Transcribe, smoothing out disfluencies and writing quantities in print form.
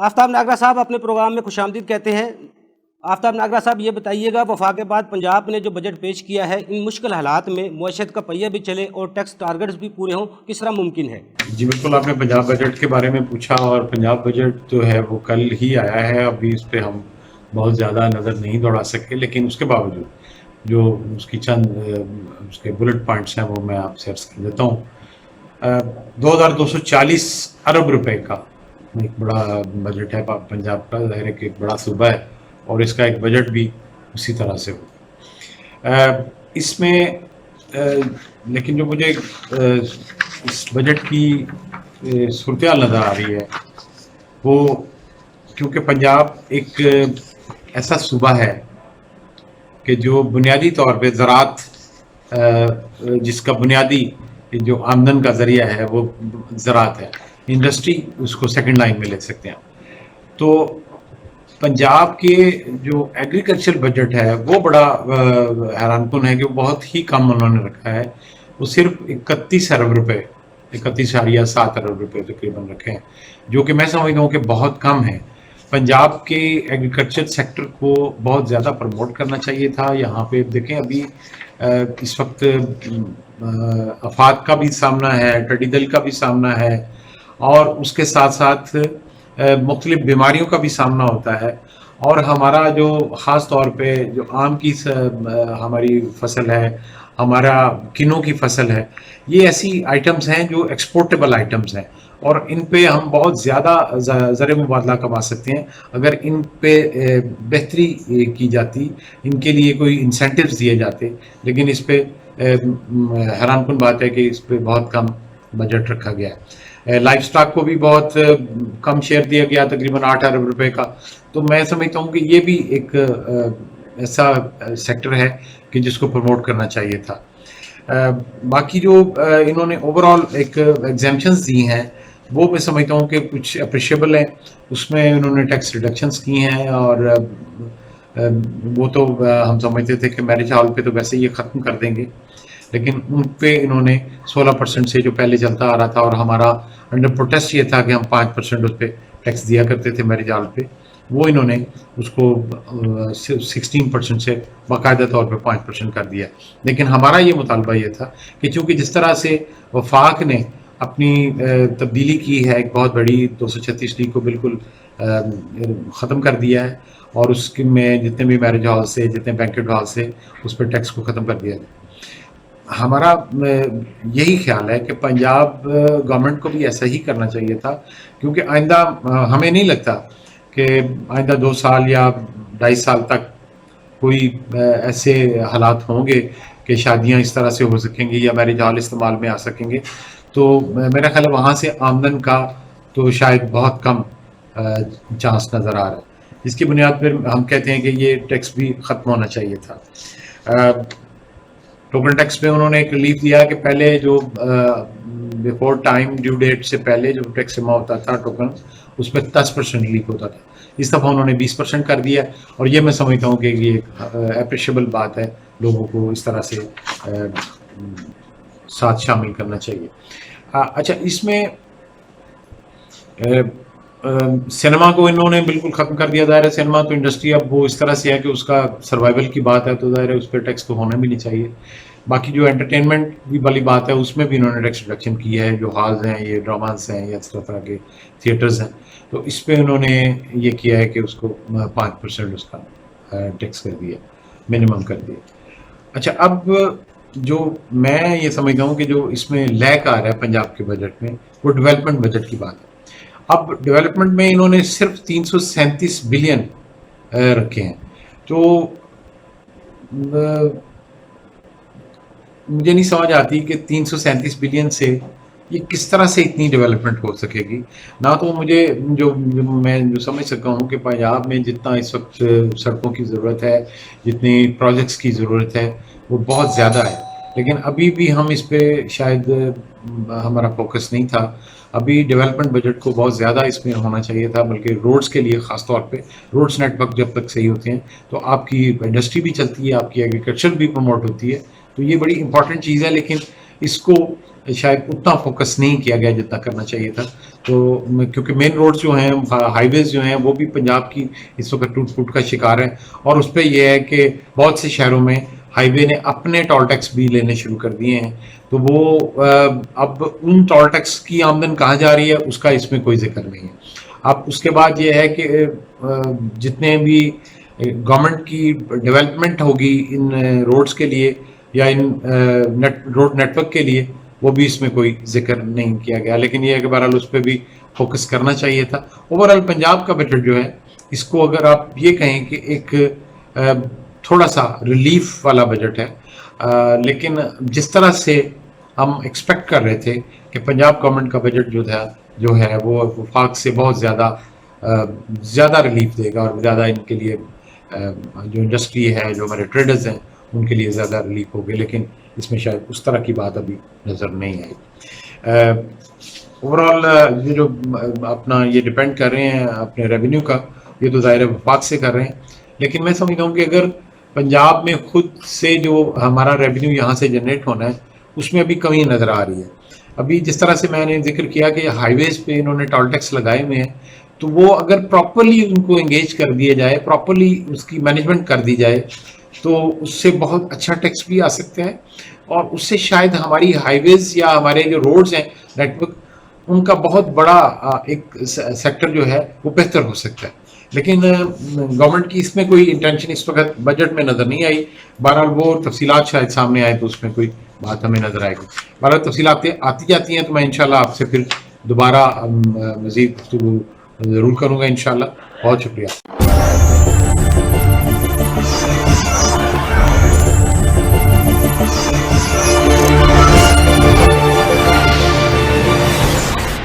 آفتاب ناگرہ صاحب اپنے پروگرام میں خوش آمدید کہتے ہیں۔ آفتاب ناگرہ صاحب یہ بتائیے گا، وفاق کے بعد پنجاب نے جو بجٹ پیش کیا ہے، ان مشکل حالات میں معیشت کا پہیہ بھی چلے اور ٹیکس ٹارگٹس بھی پورے ہوں، کس طرح ممکن ہے؟ جی بالکل، آپ نے پنجاب بجٹ کے بارے میں پوچھا، اور پنجاب بجٹ جو ہے وہ کل ہی آیا ہے، ابھی اس پہ ہم بہت زیادہ نظر نہیں دوڑا سکے، لیکن اس کے باوجود جو اس کی چند اس کے بلٹ پوائنٹس ہیں وہ میں آپ سے عرض کر دیتا ہوں۔ 2240 ارب روپے کا ایک بڑا بجٹ ہے پنجاب کا، ظاہر ہے کہ ایک بڑا صوبہ ہے اور اس کا ایک بجٹ بھی اسی طرح سے ہو اس میں لیکن جو مجھے اس بجٹ کی صورتحال نظر آ رہی ہے وہ، کیونکہ پنجاب ایک ایسا صوبہ ہے کہ جو بنیادی طور پہ زراعت، جس کا بنیادی جو آمدن کا ذریعہ ہے وہ زراعت ہے، انڈسٹری اس کو سیکنڈ لائن میں لے سکتے ہیں۔ تو پنجاب کے جو ایگریکلچر بجٹ ہے وہ بڑا حیران کن ہے کہ وہ بہت ہی کم انہوں نے رکھا ہے، وہ صرف 31 ارب روپے، 31.7 ارب روپے تقریباً رکھے ہیں، جو کہ میں سمجھتا ہوں کہ بہت کم ہے۔ پنجاب کے ایگریکلچر سیکٹر کو بہت زیادہ پروموٹ کرنا چاہیے تھا۔ یہاں پہ دیکھیں ابھی اس وقت آفات کا بھی سامنا ہے، ٹڈی دل کا بھی سامنا ہے، اور اس کے ساتھ ساتھ مختلف بیماریوں کا بھی سامنا ہوتا ہے، اور ہمارا جو خاص طور پہ جو آم کی ہماری فصل ہے، ہمارا کنوں کی فصل ہے، یہ ایسی آئٹمز ہیں جو ایکسپورٹیبل آئٹمز ہیں، اور ان پہ ہم بہت زیادہ زر مبادلہ کما سکتے ہیں اگر ان پہ بہتری کی جاتی، ان کے لیے کوئی انسینٹیوز دیے جاتے، لیکن اس پہ حیران کن بات ہے کہ اس پہ بہت کم بجٹ رکھا گیا ہے۔ لائف سٹاک کو بھی بہت کم شیئر دیا گیا، تقریباً 8 ارب روپے کا۔ تو میں سمجھتا ہوں کہ یہ بھی ایک ایسا سیکٹر ہے کہ جس کو پروموٹ کرنا چاہیے تھا۔ باقی جو انہوں نے اوور آل ایک ایگزیمپشنز دی ہیں وہ میں سمجھتا ہوں کہ کچھ اپریشیبل ہیں، اس میں انہوں نے ٹیکس ریڈکشنز کی ہیں، اور وہ تو ہم سمجھتے تھے کہ میرج ہال پہ تو ویسے یہ ختم کر دیں گے، لیکن ان پہ انہوں نے 16% سے جو پہلے چلتا آ رہا تھا، اور ہمارا انڈر پروٹیسٹ یہ تھا کہ ہم 5% اس پہ ٹیکس دیا کرتے تھے میرج ہال پہ، وہ انہوں نے اس کو 16% سے باقاعدہ طور پہ 5% کر دیا۔ لیکن ہمارا یہ مطالبہ یہ تھا کہ چونکہ جس طرح سے وفاق نے اپنی تبدیلی کی ہے، ایک بہت بڑی 236D کو بالکل ختم کر دیا ہے، اور اس میں جتنے بھی میرج ہال سے، جتنے بینکٹ ہال سے، اس پہ ٹیکس کو ختم کر دیا ہے۔ ہمارا یہی خیال ہے کہ پنجاب گورنمنٹ کو بھی ایسا ہی کرنا چاہیے تھا، کیونکہ آئندہ ہمیں نہیں لگتا کہ آئندہ 2 سال یا 2.5 سال تک کوئی ایسے حالات ہوں گے کہ شادیاں اس طرح سے ہو سکیں گی یا میرج ہال استعمال میں آ سکیں گے۔ تو میرا خیال ہے وہاں سے آمدن کا تو شاید بہت کم چانس نظر آ رہا ہے، جس کی بنیاد پر ہم کہتے ہیں کہ یہ ٹیکس بھی ختم ہونا چاہیے تھا۔ ٹوکن ٹیکس میں انہوں نے ایک ریلیف دیا کہ پہلے جو بیفور ٹائم ڈیو ڈیٹ سے پہلے جو ٹیکس جمع ہوتا تھا ٹوکن، اس میں 10% ریلیف ہوتا تھا، اس دفعہ انہوں نے 20% کر دیا، اور یہ میں سمجھتا ہوں کہ یہ ایک اپریشیبل بات ہے، لوگوں کو اس طرح سے ساتھ شامل کرنا چاہیے۔ اچھا، اس میں سینما کو انہوں نے بالکل ختم کر دیا۔ ظاہر ہے سینما تو انڈسٹری اب وہ اس طرح سے ہے کہ اس کا سروائیول کی بات ہے، تو ظاہر ہے اس پہ ٹیکس تو ہونا بھی نہیں چاہیے۔ باقی جو انٹرٹینمنٹ بھی والی بات ہے اس میں بھی انہوں نے ٹیکس ریڈکشن کی ہے، جو ہالز ہیں، یہ ڈراماز ہیں یا اس طرح کے تھیٹرز ہیں، تو اس پہ انہوں نے یہ کیا ہے کہ اس کو 5% اس کا ٹیکس کر دیا، منیمم کر دیا۔ اچھا، اب جو میں یہ سمجھتا ہوں کہ جو اس میں لیک آ رہا ہے پنجاب کے بجٹ میں، وہ ڈیولپمنٹ بجٹ کی بات ہے۔ اب ڈیولپمنٹ میں انہوں نے صرف 337 بلین رکھے ہیں، تو مجھے نہیں سمجھ آتی کہ 337 بلین سے یہ کس طرح سے اتنی ڈیولپمنٹ ہو سکے گی۔ نہ تو مجھے میں سمجھ سکتا ہوں کہ پنجاب میں جتنا اس وقت سڑکوں کی ضرورت ہے، جتنی پروجیکٹس کی ضرورت ہے، وہ بہت زیادہ ہے، لیکن ابھی بھی ہم اس پہ شاید ہمارا فوکس نہیں تھا۔ ابھی ڈیولپمنٹ بجٹ کو بہت زیادہ اس میں ہونا چاہیے تھا، بلکہ روڈز کے لیے خاص طور پہ روڈز نیٹ ورک جب تک صحیح ہوتے ہیں تو آپ کی انڈسٹری بھی چلتی ہے، آپ کی ایگریکلچر بھی پروموٹ ہوتی ہے، تو یہ بڑی امپورٹنٹ چیز ہے، لیکن اس کو شاید اتنا فوکس نہیں کیا گیا جتنا کرنا چاہیے تھا. تو کیونکہ مین روڈ جو ہیں ہائی ویز جو ہیں وہ بھی پنجاب کی اس وقت ٹوٹ پھوٹ کا شکار ہے, اور اس پہ یہ ہے کہ بہت سے شہروں میں ہائی وے نے اپنے ٹول ٹیکس بھی لینے شروع کر دیے ہیں. تو وہ اب ان ٹول ٹیکس کی آمدن کہاں جا رہی ہے اس کا اس میں کوئی ذکر نہیں ہے. اب اس کے بعد یہ ہے کہ جتنے بھی گورنمنٹ کی ڈیولپمنٹ ہوگی ان روڈز کے لیے یا ان روڈ نیٹ ورک کے لیے, وہ بھی اس میں کوئی ذکر نہیں کیا گیا. لیکن یہ ہے کہ بہرحال اس پہ بھی فوکس کرنا چاہیے تھا. اوورآل پنجاب کا بجٹ جو ہے اس کو اگر آپ یہ کہیں کہ ایک تھوڑا سا ریلیف والا بجٹ ہے, لیکن جس طرح سے ہم ایکسپیکٹ کر رہے تھے کہ پنجاب گورنمنٹ کا بجٹ جو ہے وہ وفاق سے بہت زیادہ ریلیف دے گا, اور زیادہ ان کے لیے جو انڈسٹری ہے, جو ہمارے ٹریڈرز ہیں, ان کے لیے زیادہ ریلیف ہوگی. لیکن اس میں شاید اس طرح کی بات ابھی نظر نہیں آئی. اوورآل یہ جو اپنا یہ ڈپینڈ کر رہے ہیں اپنے ریونیو کا, یہ تو ظاہر وفاق سے کر رہے ہیں. لیکن میں سمجھتا ہوں کہ اگر پنجاب میں خود سے جو ہمارا ریونیو یہاں سے جنریٹ ہونا ہے اس میں ابھی کمی نظر آ رہی ہے. ابھی جس طرح سے میں نے ذکر کیا کہ ہائی ویز پہ انہوں نے ٹول ٹیکس لگائے ہوئے ہیں, تو وہ اگر پراپرلی ان کو انگیج کر دیا جائے, پراپرلی اس کی مینجمنٹ کر دی جائے, تو اس سے بہت اچھا ٹیکس بھی آ سکتا ہے, اور اس سے شاید ہماری ہائی ویز یا ہمارے جو روڈز ہیں نیٹ ورک, ان کا بہت بڑا ایک سیکٹر جو ہے وہ بہتر ہو سکتا ہے. لیکن گورنمنٹ کی اس میں کوئی انٹینشن اس وقت بجٹ میں نظر نہیں آئی. بہرحال وہ تفصیلات شاید سامنے آئے تو اس میں کوئی بات ہمیں نظر آئے گی. بہرحال تفصیلات آتی جاتی ہیں تو میں انشاءاللہ آپ سے پھر دوبارہ مزید گفتگو ضرور کروں گا انشاءاللہ. بہت شکریہ.